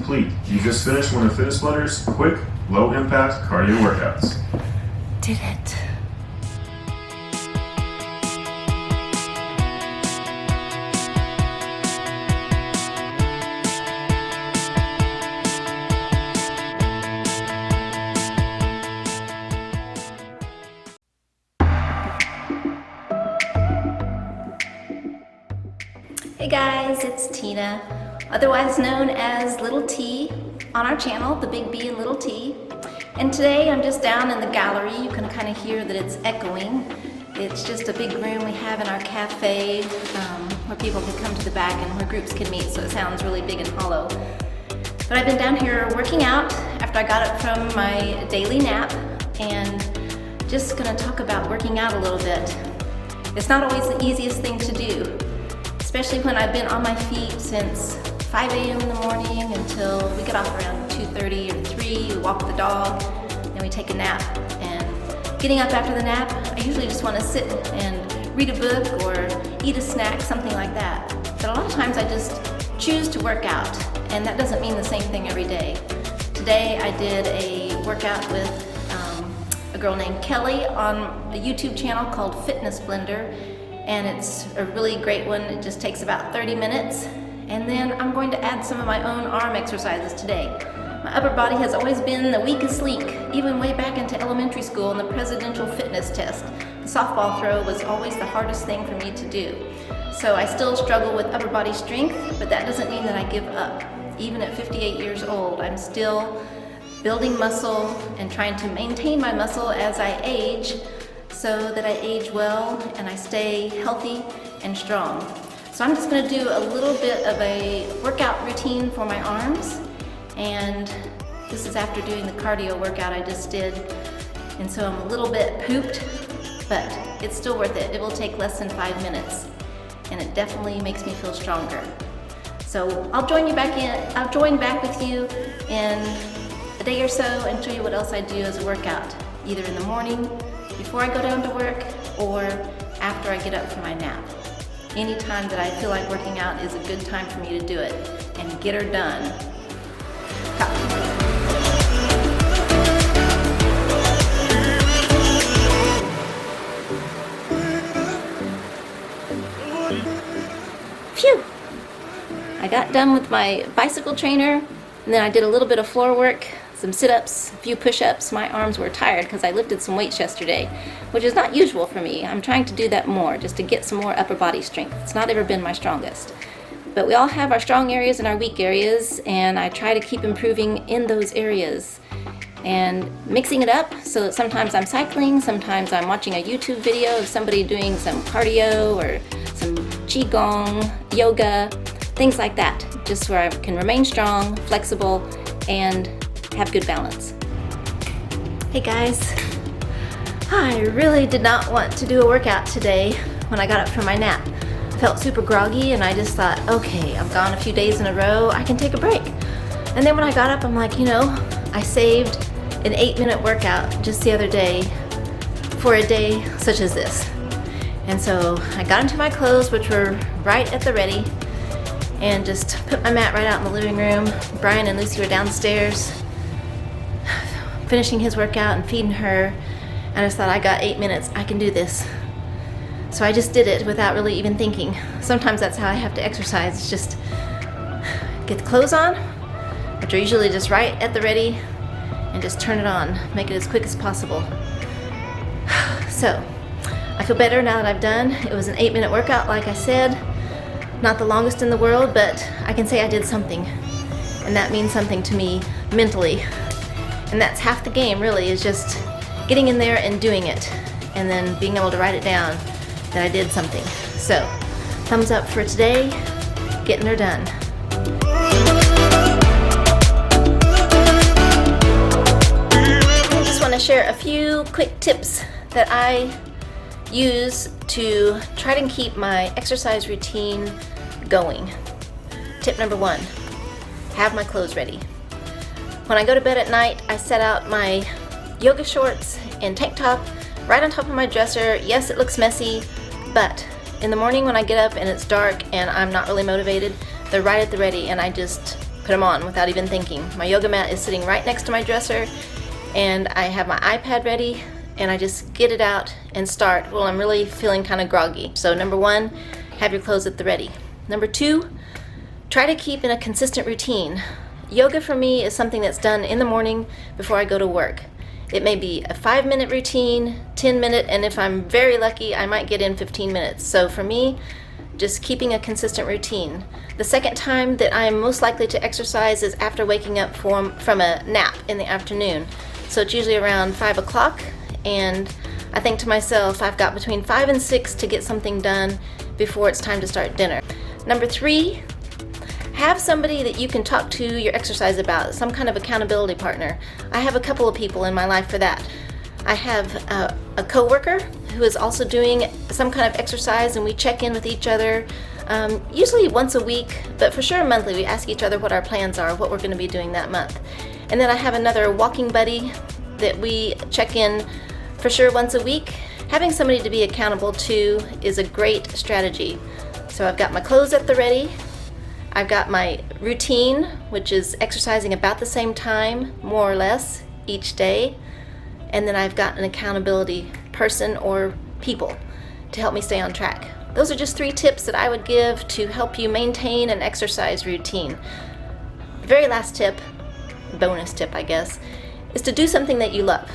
complete. You just finished one of Fitness Blunder's quick, low-impact cardio workouts. Did it. Hey guys, it's Tina, otherwise known as Little T, on our channel, The Big B and Little T. And today I'm just down in the gallery. You can kind of hear that it's echoing. It's just a big room we have in our cafe where people can come to the back and where groups can meet, so it sounds really big and hollow. But I've been down here working out after I got up from my daily nap, and just gonna talk about working out a little bit. It's not always the easiest thing to do, especially when I've been on my feet since 5 a.m. in the morning until we get off around 2:30 or 3, we walk the dog, then we take a nap. And getting up after the nap, I usually just want to sit and read a book or eat a snack, something like that. But a lot of times I just choose to work out, and that doesn't mean the same thing every day. Today I did a workout with a girl named Kelly on a YouTube channel called Fitness Blender, and it's a really great one. It just takes about 30 minutes. And then I'm going to add some of my own arm exercises today. My upper body has always been the weakest link, even way back into elementary school in the presidential fitness test. The softball throw was always the hardest thing for me to do. So I still struggle with upper body strength, but that doesn't mean that I give up. Even at 58 years old, I'm still building muscle and trying to maintain my muscle as I age, so that I age well and I stay healthy and strong. So I'm just gonna do a little bit of a workout routine for my arms, and this is after doing the cardio workout I just did, and so I'm a little bit pooped, but it's still worth it. It will take less than 5 minutes, and it definitely makes me feel stronger. So I'll join back with you in a day or so and show you what else I do as a workout, either in the morning, before I go down to work, or after I get up from my nap. Any time that I feel like working out is a good time for me to do it and get her done. Phew! I got done with my bicycle trainer, and then I did a little bit of floor work, some sit-ups, a few push-ups. My arms were tired because I lifted some weights yesterday, which is not usual for me. I'm trying to do that more, just to get some more upper body strength. It's not ever been my strongest. But we all have our strong areas and our weak areas, and I try to keep improving in those areas. And mixing it up, so that sometimes I'm cycling, sometimes I'm watching a YouTube video of somebody doing some cardio or some qigong, yoga, things like that, just where I can remain strong, flexible, and have good balance. Hey guys, I really did not want to do a workout today when I got up from my nap. I felt super groggy, and I just thought, okay, I've gone a few days in a row, I can take a break. And then when I got up, I'm like, I saved an 8-minute workout just the other day for a day such as this. And so I got into my clothes, which were right at the ready, and just put my mat right out in the living room. Brian and Lucy were downstairs finishing his workout and feeding her, and I just thought, I got 8 minutes, I can do this. So I just did it without really even thinking. Sometimes that's how I have to exercise. It's just get the clothes on, which are usually just right at the ready, and just turn it on, make it as quick as possible. So I feel better now that I've done. It was an 8-minute workout, like I said. Not the longest in the world, but I can say I did something, and that means something to me mentally. And that's half the game, really, is just getting in there and doing it, and then being able to write it down that I did something. So, thumbs up for today, getting her done. I just want to share a few quick tips that I use to try to keep my exercise routine going. Tip number 1, have my clothes ready. When I go to bed at night, I set out my yoga shorts and tank top right on top of my dresser. Yes, it looks messy, but in the morning when I get up and it's dark and I'm not really motivated, they're right at the ready, and I just them on without even thinking. My yoga mat is sitting right next to my dresser, and I have my iPad ready, and I just get it out and start while I'm really feeling kind of groggy. So number 1, have your clothes at the ready. Number 2, try to keep in a consistent routine. Yoga for me is something that's done in the morning before I go to work. It may be a 5-minute routine, 10-minute, and if I'm very lucky, I might get in 15 minutes. So for me, just keeping a consistent routine. The second time that I'm most likely to exercise is after waking up from a nap in the afternoon. So it's usually around 5 o'clock, and I think to myself, I've got between 5 and 6 to get something done before it's time to start dinner. Number 3, have somebody that you can talk to your exercise about, some kind of accountability partner. I have a couple of people in my life for that. I have a coworker who is also doing some kind of exercise, and we check in with each other usually once a week, but for sure monthly. We ask each other what our plans are, what we're going to be doing that month. And then I have another walking buddy that we check in for sure once a week. Having somebody to be accountable to is a great strategy. So I've got my clothes at the ready. I've got my routine, which is exercising about the same time, more or less, each day. And then I've got an accountability person or people to help me stay on track. Those are just 3 tips that I would give to help you maintain an exercise routine. The very last tip, bonus tip I guess, is to do something that you love.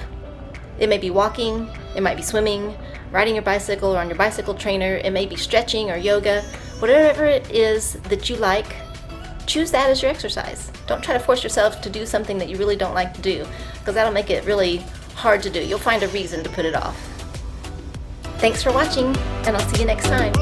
It may be walking, it might be swimming, riding your bicycle or on your bicycle trainer, it may be stretching or yoga. Whatever it is that you like, choose that as your exercise. Don't try to force yourself to do something that you really don't like to do, because that'll make it really hard to do. You'll find a reason to put it off. Thanks for watching, and I'll see you next time.